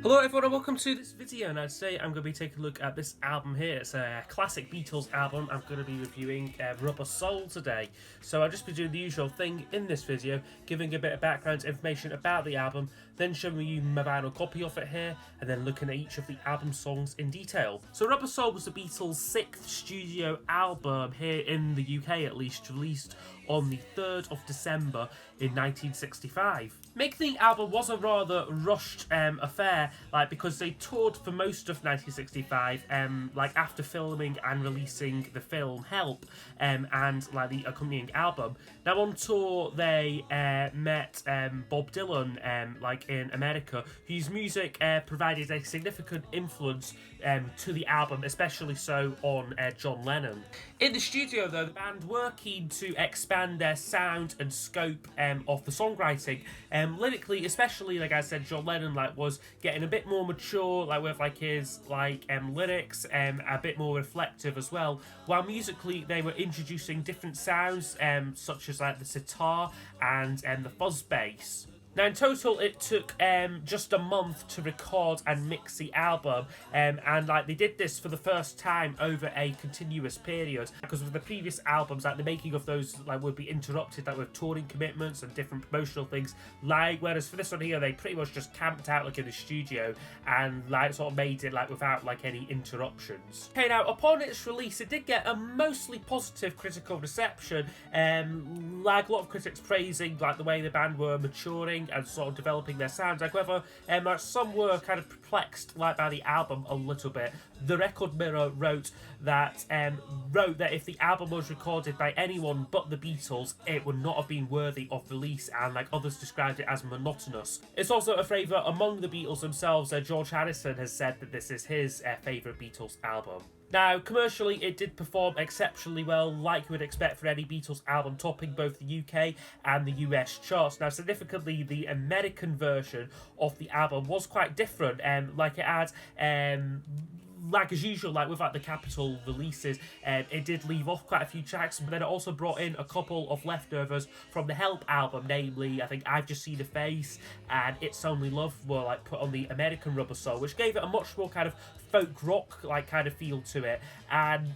Hello everyone and welcome to this video, and today I'm going to be taking a look at this album here. It's a classic Beatles album. I'm going to be reviewing Rubber Soul today. So I'll just be doing the usual thing in this video, giving a bit of background information about the album, then showing you my vinyl copy of it here, and then looking at each of the album songs in detail. So Rubber Soul was the Beatles' 6th studio album here in the UK at least, released on the 3rd of December in 1965. Making the album was a rather rushed affair, because they toured for most of 1965, after filming and releasing the film Help, and the accompanying album. Now on tour they met Bob Dylan, in America, whose music provided a significant influence to the album, especially so on John Lennon. In the studio though, the band were keen to expand their sound and scope of the songwriting. Lyrically, especially, like I said, John Lennon was getting a bit more mature, with his lyrics, a bit more reflective as well. While musically, they were introducing different sounds, such as the sitar and the fuzz bass. Now, in total, it took just a month to record and mix the album, and they did this for the first time over a continuous period. Because with the previous albums, the making of those would be interrupted with touring commitments and different promotional things. Whereas for this one here, they pretty much just camped out in the studio and sort of made it without any interruptions. Okay, now upon its release, it did get a mostly positive critical reception. A lot of critics praising the way the band were maturing and sort of developing their sounds. However, some were kind of perplexed by the album a little bit. The Record Mirror wrote that if the album was recorded by anyone but the Beatles, it would not have been worthy of release, and others described it as monotonous. It's also a favourite among the Beatles themselves. George Harrison has said that this is his favourite Beatles album. Now, commercially, it did perform exceptionally well, like you would expect for any Beatles album, topping both the UK and the US charts. Now, significantly, the American version of the album was quite different. It had as usual, with the Capitol releases, it did leave off quite a few tracks, but then it also brought in a couple of leftovers from the Help album, namely, I think I've Just Seen a Face and It's Only Love were put on the American Rubber Soul, which gave it a much more kind of folk rock kind of feel to it, and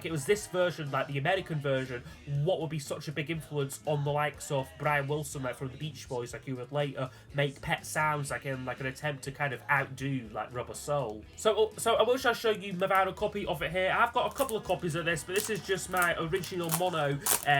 it was this version, the American version, what would be such a big influence on the likes of Brian Wilson, from the Beach Boys, who would later make Pet Sounds, in an attempt to kind of outdo Rubber Soul. So I will show you my vinyl copy of it here. I've got a couple of copies of this, but this is just my original mono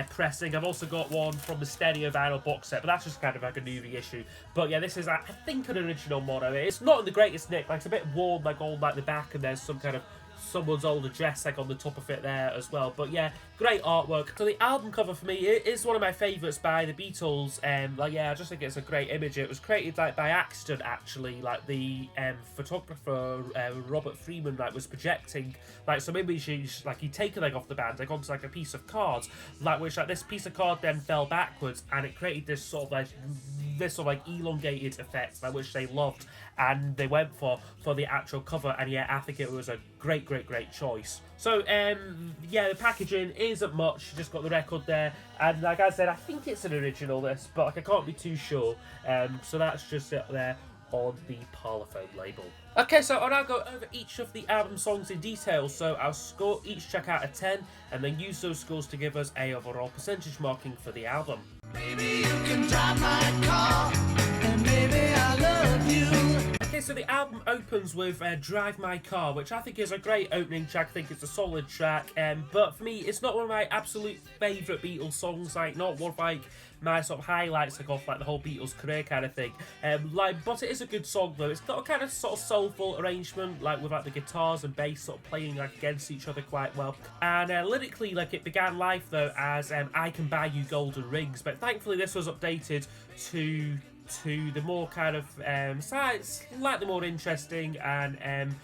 pressing. I've also got one from the stereo vinyl box set, but that's just kind of a new reissue. But yeah, this is I think an original mono. It's not in the greatest nick, it's a bit worn on the back, and there's some kind of someone's old address on the top of it there as well. But yeah, great artwork. So the album cover for me is one of my favourites by the Beatles. I just think it's a great image. It was created by accident, actually. The photographer Robert Freeman was projecting some images he'd taken off the band onto a piece of card, which this piece of card then fell backwards, and it created this sort of elongated effect, which they loved, and they went for the actual cover. And yeah, I think it was a great choice. So the packaging isn't much. You just got the record there, and like I said, I think it's an original, this, but I can't be too sure. So that's just it there on the Parlophone label. Okay, so I'll now go over each of the album songs in detail. So I'll score each track out of 10, and then use those scores to give us a overall percentage marking for the album. Maybe you can drive my car, and maybe I love you. Okay, so the album opens with Drive My Car, which I think is a great opening track. I think it's a solid track, but for me, it's not one of my absolute favourite Beatles songs, not one of my sort of highlights of the whole Beatles career kind of thing. But it is a good song though. It's got a kind of sort of soulful arrangement, with the guitars and bass sort of playing against each other quite well. And lyrically, it began life though as I Can Buy You Golden Rings, but thankfully this was updated to the more kind of slightly more interesting and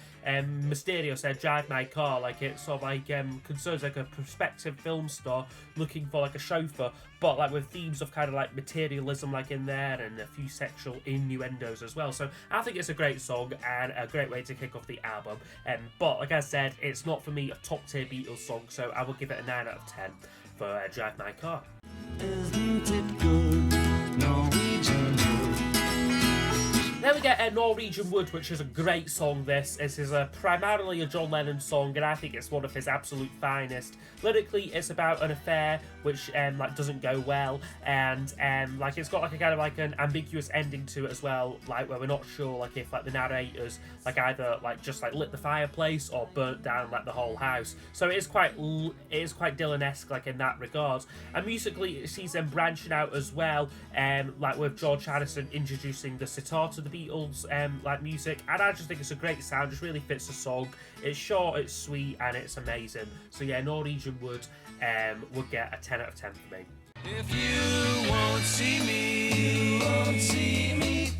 mysterious Drive My Car. It sort of concerns a prospective film star looking for a chauffeur, but with themes of kind of materialism in there, and a few sexual innuendos as well. So I think it's a great song and a great way to kick off the album. But like I said, it's not for me a top tier Beatles song, so I will give it a 9 out of 10 for Drive My Car. Isn't it good, Norwegian Wood? Then we get Norwegian Wood, which is a great song. This is primarily a John Lennon song, and I think it's one of his absolute finest. Lyrically, it's about an affair which like doesn't go well, and like it's got like a kind of like an ambiguous ending to it as well, like where we're not sure like if like the narrators like either like just like lit the fireplace or burnt down like the whole house. So it is quite Dylan-esque like in that regard. And musically, it sees them branching out as well, like with George Harrison introducing the sitar to the Beatles like music, and I just think it's a great sound, just really fits the song. It's short, it's sweet, and it's amazing. So yeah, Norwegian Wood would get a 10 out of 10 for me. If you won't see me, you won't see me.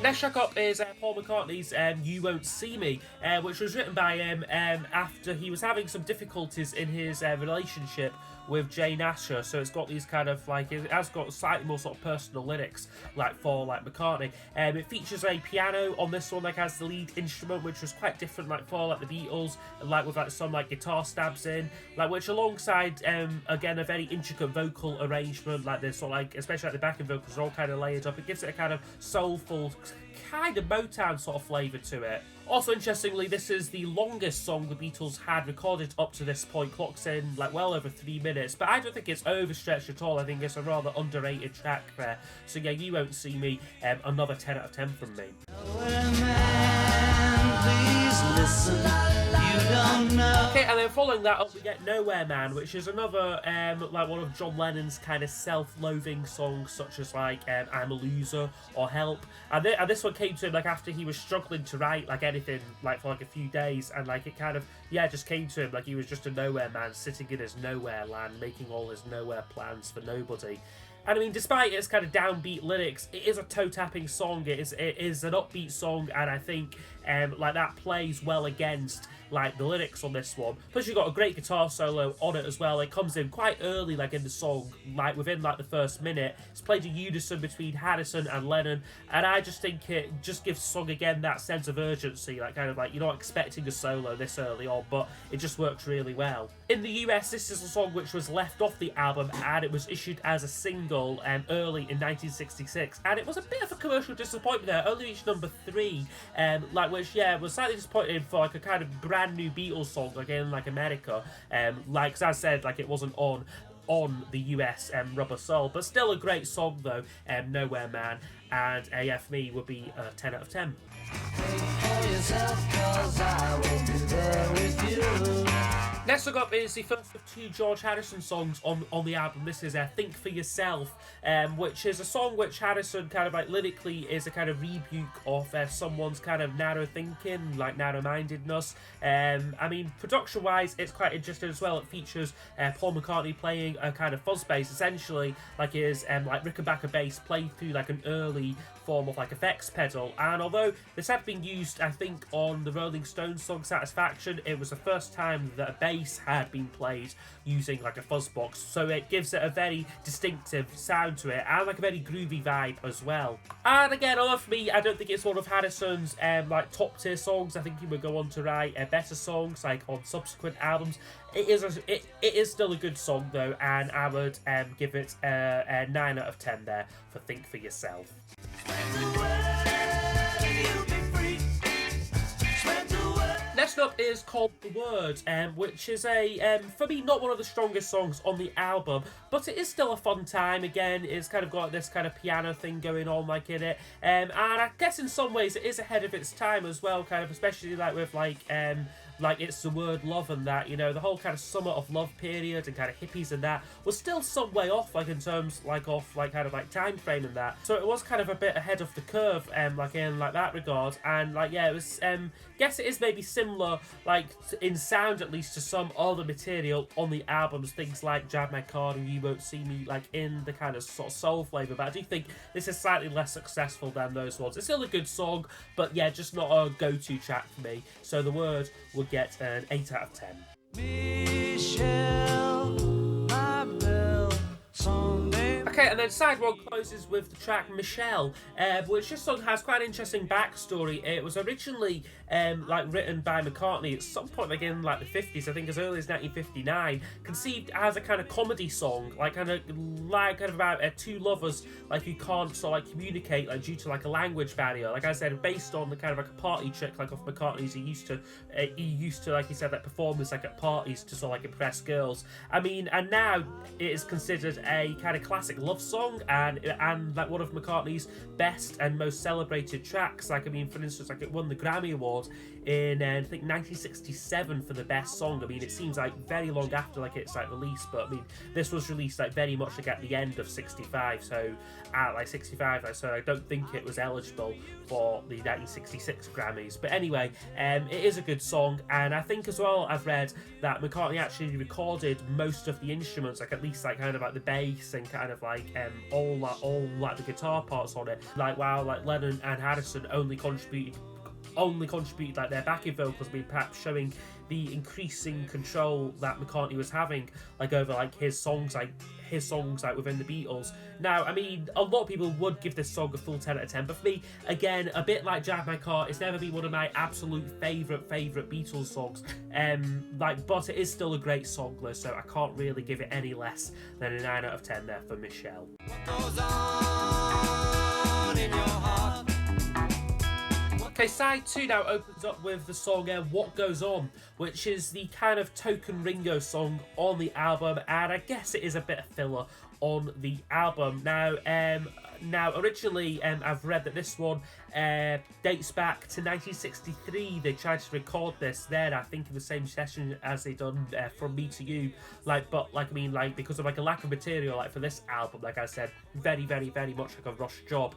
Next track up is Paul McCartney's You Won't See Me, which was written by him after he was having some difficulties in his relationship with Jane Asher. So it's got these kind of like, it has got slightly more sort of personal lyrics like for like McCartney. It features a piano on this one like as the lead instrument, which was quite different like for like the Beatles, like with like some like guitar stabs in, like which alongside again a very intricate vocal arrangement, like this sort of like especially like the backing vocals are all kind of layered up. It gives it a kind of soulful kind of Motown sort of flavour to it. Also, interestingly, this is the longest song the Beatles had recorded up to this point, clocks in like well over 3 minutes, but I don't think it's overstretched at all. I think it's a rather underrated track there. So yeah, You Won't See Me, another 10 out of 10 from me. Okay, and then following that up, we get Nowhere Man, which is another like one of John Lennon's kind of self-loathing songs, such as like I'm a Loser or Help. And this one came to him like after he was struggling to write like anything like for like a few days, and like it kind of just came to him like he was just a nowhere man sitting in his nowhere land, making all his nowhere plans for nobody. And I mean, despite its kind of downbeat lyrics, it is a toe-tapping song. It is an upbeat song, and I think like that plays well against like the lyrics on this one. Plus, you've got a great guitar solo on it as well. It comes in quite early, like in the song, like within like the first minute. It's played in unison between Harrison and Lennon, and I just think it just gives the song again that sense of urgency, like kind of like you're not expecting a solo this early on, but it just works really well. In the US, this is a song which was left off the album, and it was issued as a single early in 1966, and it was a bit of a commercial disappointment there. It only reached number 3, like which was slightly disappointing for like a kind of brand new Beatles song like in like America, like as I said, like it wasn't on the US Rubber Soul, but still a great song though, Nowhere Man, and yeah, for me would be a 10 out of 10. Next up is the first of 2 George Harrison songs on the album. This is Think For Yourself, which is a song which Harrison kind of like lyrically is a kind of rebuke of someone's kind of narrow thinking, like narrow-mindedness. I mean, production-wise, it's quite interesting as well. It features Paul McCartney playing a kind of fuzz bass, essentially like his like Rickenbacker bass played through like an early form of like effects pedal. And although this had been used, I think, on the Rolling Stones song Satisfaction, it was the first time that a bass had been played using like a fuzz box, so it gives it a very distinctive sound to it and like a very groovy vibe as well. And again, although for me, I don't think it's one of Harrison's like top tier songs. I think he would go on to write better songs like on subsequent albums. It is still a good song though, and I would give it a 9 out of 10 there for Think For Yourself. Next up is called The Word, which is for me, not one of the strongest songs on the album, but it is still a fun time. Again, it's kind of got this kind of piano thing going on like in it, and I guess in some ways it is ahead of its time as well, kind of, especially like with like it's the word love and that, you know, the whole kind of summer of love period and kind of hippies and that was still some way off, like in terms like of like kind of like time frame and that, so it was kind of a bit ahead of the curve like in like that regard. And like yeah, it was guess it is maybe similar like in sound at least to some other material on the albums, things like Drive My Car and You Won't See Me, like in the kind of sort of soul flavour, but I do think this is slightly less successful than those ones. It's still a good song, but yeah, just not a go-to track for me, so The Word would get an 8 out of 10. Okay, Okay, and then side one closes with the track Michelle, which this song has quite an interesting backstory. It was originally like written by McCartney at some point like in like the 50s, I think as early as 1959, conceived as a kind of comedy song, like kind of about two lovers like who can't sort of like communicate like due to like a language barrier. Like I said, based on the kind of like a party trick like of McCartney's, he used to like he said like perform this like at parties to sort of like impress girls. I mean, and now it is considered a kind of classic love song and like one of McCartney's best and most celebrated tracks. Like I mean, for instance, like it won the Grammy Award in I think 1967 for the best song. I mean, it seems like very long after like it's like released, but I mean this was released like very much like at the end of 65, so at like 65, like, so I don't think it was eligible for the 1966 Grammys. But anyway, it is a good song, and I think as well I've read that McCartney actually recorded most of the instruments, like at least like kind of like the bass and kind of like all like the guitar parts on it, like while like Lennon and Harrison only contributed like their backing vocals, being perhaps showing the increasing control that McCartney was having like over like his songs like within the Beatles. Now, I mean, a lot of people would give this song a full 10 out of 10, but for me, again, a bit like Drive My Car, it's never been one of my absolute favourite Beatles songs. But it is still a great song, so I can't really give it any less than a 9 out of 10 there for Michelle. What goes on in your heart? Okay, side 2 now opens up with the song What Goes On, which is the kind of token Ringo song on the album, and I guess it is a bit of filler on the album. Now, originally, I've read that this one dates back to 1963. They tried to record this then, I think, in the same session as they done From Me to You. Because of like a lack of material, like for this album, like I said, very, very, very much like a rush job.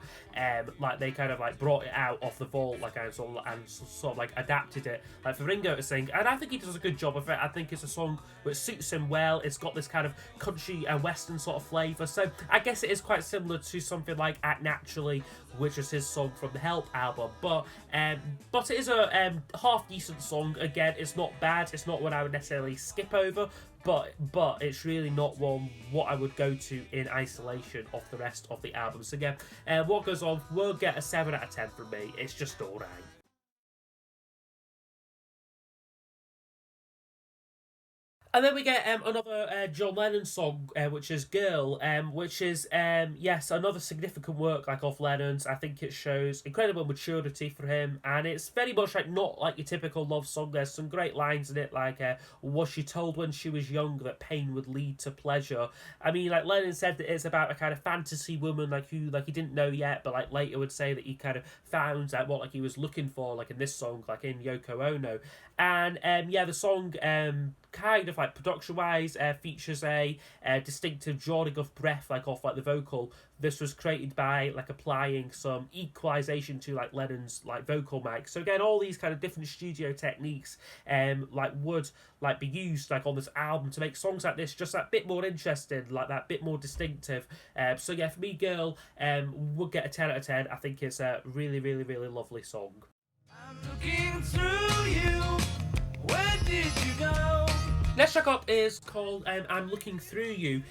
Like they kind of like brought it out of the vault, like and sort of like adapted it, like for Ringo to sing, and I think he does a good job of it. I think it's a song which suits him well. It's got this kind of country and western sort of flavour, so I guess it is quite similar to something like Act Naturally, which is his song from the Help album, but it is a half decent song. Again, it's not bad, it's not one I would necessarily skip over, but it's really not one what I would go to in isolation of the rest of the album. So again, What Goes On will get a 7 out of 10 from me. It's just alright. And then we get another John Lennon song, which is Girl, which is, yes, another significant work like of Lennon's. I think it shows incredible maturity for him, and it's very much like not like your typical love song. There's some great lines in it, like, was she told when she was young that pain would lead to pleasure? I mean, like Lennon said that it's about a kind of fantasy woman, like who like he didn't know yet, but like later would say that he kind of found out what like he was looking for, like in this song, like in Yoko Ono. And the song kind of like production-wise features a distinctive drawing of breath like off like the vocal. This was created by like applying some equalization to like Lennon's like vocal mic. So again, all these kind of different studio techniques like would like be used like on this album to make songs like this just that bit more interesting, like that bit more distinctive. So yeah, for me, Girl would get a 10 out of 10. I think it's a really, really, really lovely song. I'm looking through you. Where did you go? Next track up is called I'm Looking Through You,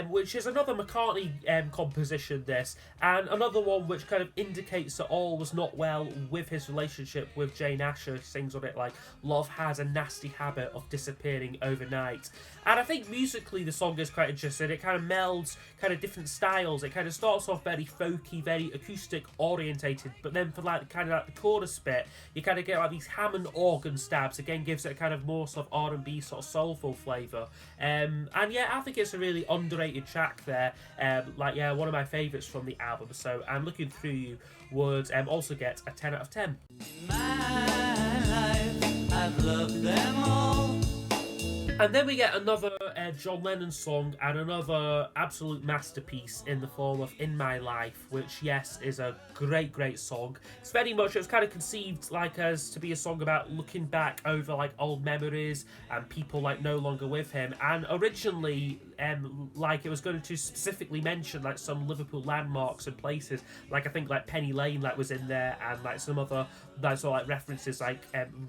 which is another McCartney composition, this, and another one which kind of indicates that all was not well with his relationship with Jane Asher. He sings on it like, love has a nasty habit of disappearing overnight. And I think musically the song is quite interesting. It kind of melds kind of different styles. It kind of starts off very folky, very acoustic orientated, but then for like kind of like the chorus bit, you kind of get like these Hammond organ stabs. Again, gives it a kind of more sort of R&B sort of soulful flavour. And yeah, I think it's a really underrated track there. One of my favourites from the album. So I'm Looking Through You would also get a 10 out of 10. In my life, I've loved them all. And then we get another John Lennon song and another absolute masterpiece in the form of In My Life, which, yes, is a great, great song. It's very much, it was kind of conceived like as to be a song about looking back over like old memories and people like no longer with him. And originally, like it was going to specifically mention like some Liverpool landmarks and places, like I think like Penny Lane like was in there, and like some other like sort of like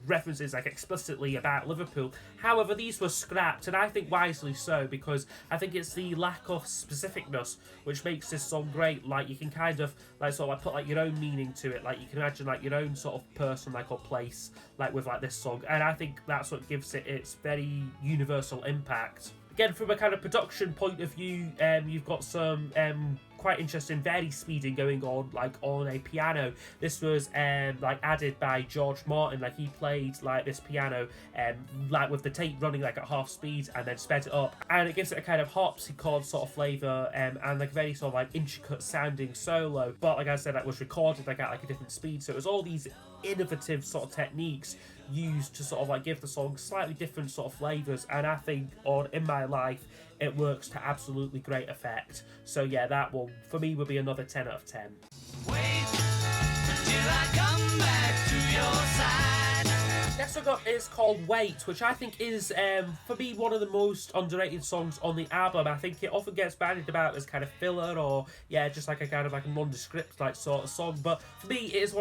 references like explicitly about Liverpool. However, these were scrapped, and I think wisely so, because I think it's the lack of specificness which makes this song great. Like you can kind of like sort of like put like your own meaning to it, like you can imagine like your own sort of person like or place like with like this song, and I think that's what gives it its very universal impact. Again, from a kind of production point of view, you've got some quite interesting vari speeding going on, like on a piano. This was like added by George Martin. Like he played like this piano like with the tape running like at half speed and then sped it up, and it gives it a kind of harpsichord sort of flavour, and like a very sort of like intricate sounding solo. But like I said, that was recorded like at like a different speed, so it was all these innovative sort of techniques used to sort of like give the song slightly different sort of flavours, and I think on In My Life it works to absolutely great effect. So yeah, that one for me would be another 10 out of 10. Wait till I come back to your side. Next I got is called Wait, which I think is for me one of the most underrated songs on the album. I think it often gets bandied about as kind of filler, or yeah, just like a kind of like a nondescript like sort of song, but for me it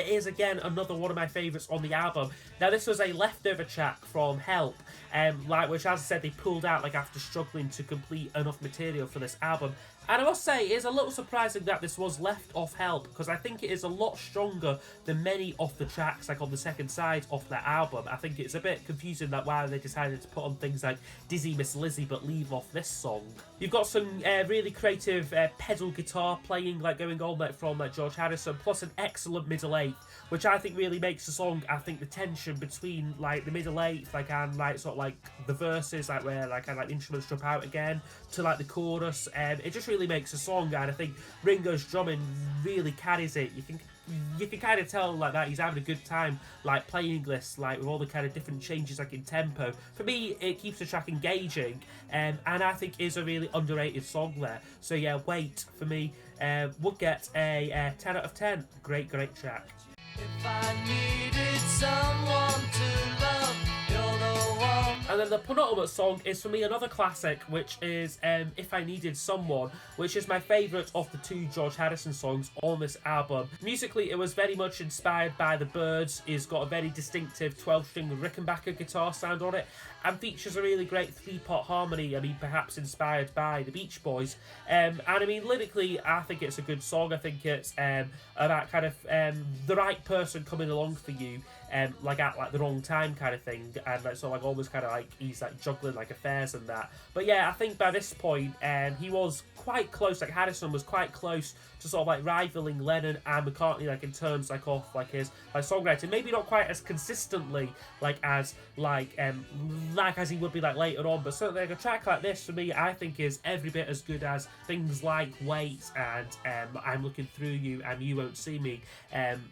is again another one of my favourites on the album. Now this was a leftover track from Help, like which, as I said, they pulled out like after struggling to complete enough material for this album. And I must say, it is a little surprising that this was left off Help, because I think it is a lot stronger than many of the tracks like on the second side of that album. I think it's a bit confusing that why they decided to put on things like Dizzy Miss Lizzie but leave off this song. You've got some really creative pedal guitar playing like going on like from like George Harrison, plus an excellent middle eighth, which I think really makes the song. I think the tension between like the middle eighth like and like sort of like the verses, like where like and like the instruments drop out again to like the chorus, it just really makes a song. And I think Ringo's drumming really carries it. You can kind of tell like that he's having a good time like playing this, like with all the kind of different changes like in tempo. For me, it keeps the track engaging, and I think is a really underrated song there. So yeah, Wait for me would get a 10 out of 10. Great track. If I needed someone to love, you're the one. And then the penultimate song is for me another classic, which is If I Needed Someone, which is my favourite of the two George Harrison songs on this album. Musically, it was very much inspired by The Byrds. It's got a very distinctive 12-string Rickenbacker guitar sound on it, and features a really great three-part harmony, I mean, perhaps inspired by the Beach Boys. And I mean, lyrically, I think it's a good song. I think it's about kind of the right person coming along for you, like at like the wrong time kind of thing, and like, so like almost kind of like he's like juggling like affairs and that. But yeah, I think by this point he was quite close, like Harrison was quite close to sort of like rivaling Lennon and McCartney like in terms like of like his like songwriting, maybe not quite as consistently like as as he would be like later on, but certainly like a track like this for me I think is every bit as good as things like Wait and I'm Looking Through You and You Won't See Me.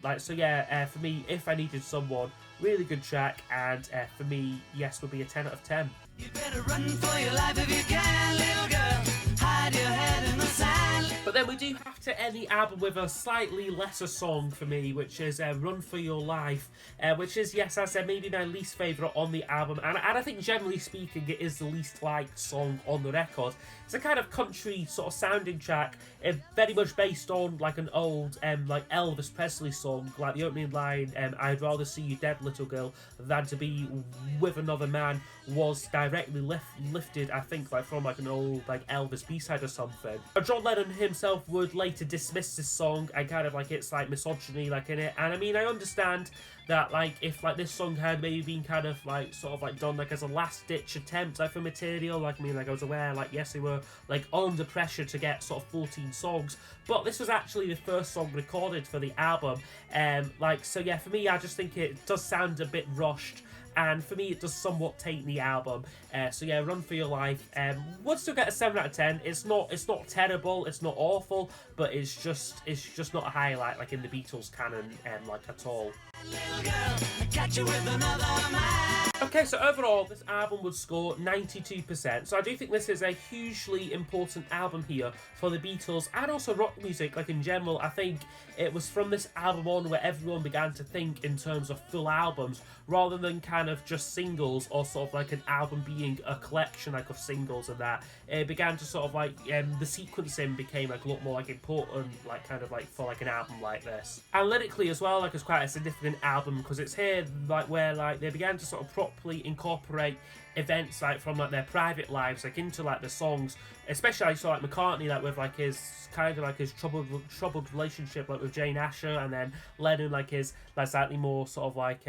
Like so yeah, for me, If I Needed Someone, really good track, and for me, yes, would be a 10 out of 10. You better run for your life if you can, little girl. Hide your head in the sand. But then we do have to end the album with a slightly lesser song for me, which is Run For Your Life, which is, yes, as I said, maybe my least favourite on the album, and I think generally speaking it is the least liked song on the record. It's a kind of country sort of sounding track, very much based on like an old like Elvis Presley song, like the opening line, I'd rather see you dead, little girl, than to be with another man, was directly lifted, I think, like from like an old like Elvis B-side or something. But John Lennon himself would later dismiss this song and kind of like it's like misogyny like in it, and I mean I understand that like if like this song had maybe been kind of like sort of like done like as a last ditch attempt like for material, like I mean like I was aware like yes they were like under pressure to get sort of 14 songs, but this was actually the first song recorded for the album, like so yeah, for me I just think it does sound a bit rushed, and for me it does somewhat taint the album. So yeah, Run For Your Life would still get a 7 out of 10. It's not terrible, it's not awful, but it's just not a highlight like in the Beatles canon like at all. Little girl, I catch you with another man. Okay, so overall, this album would score 92%. So I do think this is a hugely important album here for the Beatles and also rock music, like in general. I think it was from this album on where everyone began to think in terms of full albums rather than kind fan of just singles or sort of like an album being a collection like of singles and that, it began to sort of like the sequencing became like a lot more like important, like kind of like for like an album like this. And lyrically as well, like it's quite a significant album because it's here like where like they began to sort of properly incorporate events like from like their private lives like into like the songs, especially I saw like McCartney like with like his kind of like his troubled relationship like with Jane Asher, and then Lennon like his like slightly more sort of like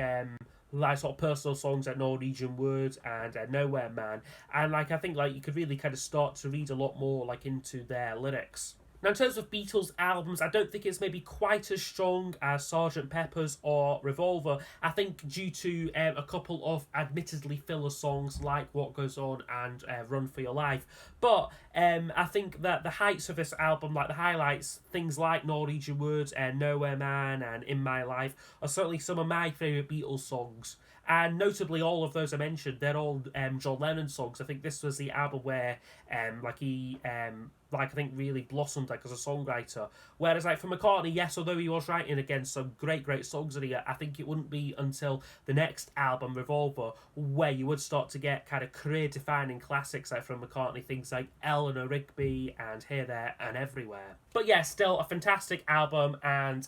sort of personal songs like Norwegian Wood and Nowhere Man. And like I think like you could really kind of start to read a lot more like into their lyrics. Now, in terms of Beatles albums, I don't think it's maybe quite as strong as Sgt. Pepper's or Revolver. I think due to a couple of admittedly filler songs like What Goes On and Run For Your Life. But I think that the heights of this album, like the highlights, things like Norwegian Wood and Nowhere Man and In My Life, are certainly some of my favourite Beatles songs. And notably, all of those I mentioned, they're all John Lennon songs. I think this was the album where he I think really blossomed like as a songwriter. Whereas like for McCartney, yes, although he was writing again some great songs in here, I think it wouldn't be until the next album, Revolver, where you would start to get kind of career-defining classics like from McCartney, things like Eleanor Rigby and Here, There and Everywhere. But yeah, still a fantastic album, and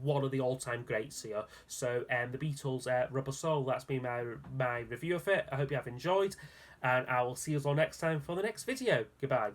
one of the all-time greats here. So the Beatles, Rubber Soul, that's been my review of it. I hope you have enjoyed, and I will see you all next time for the next video. Goodbye.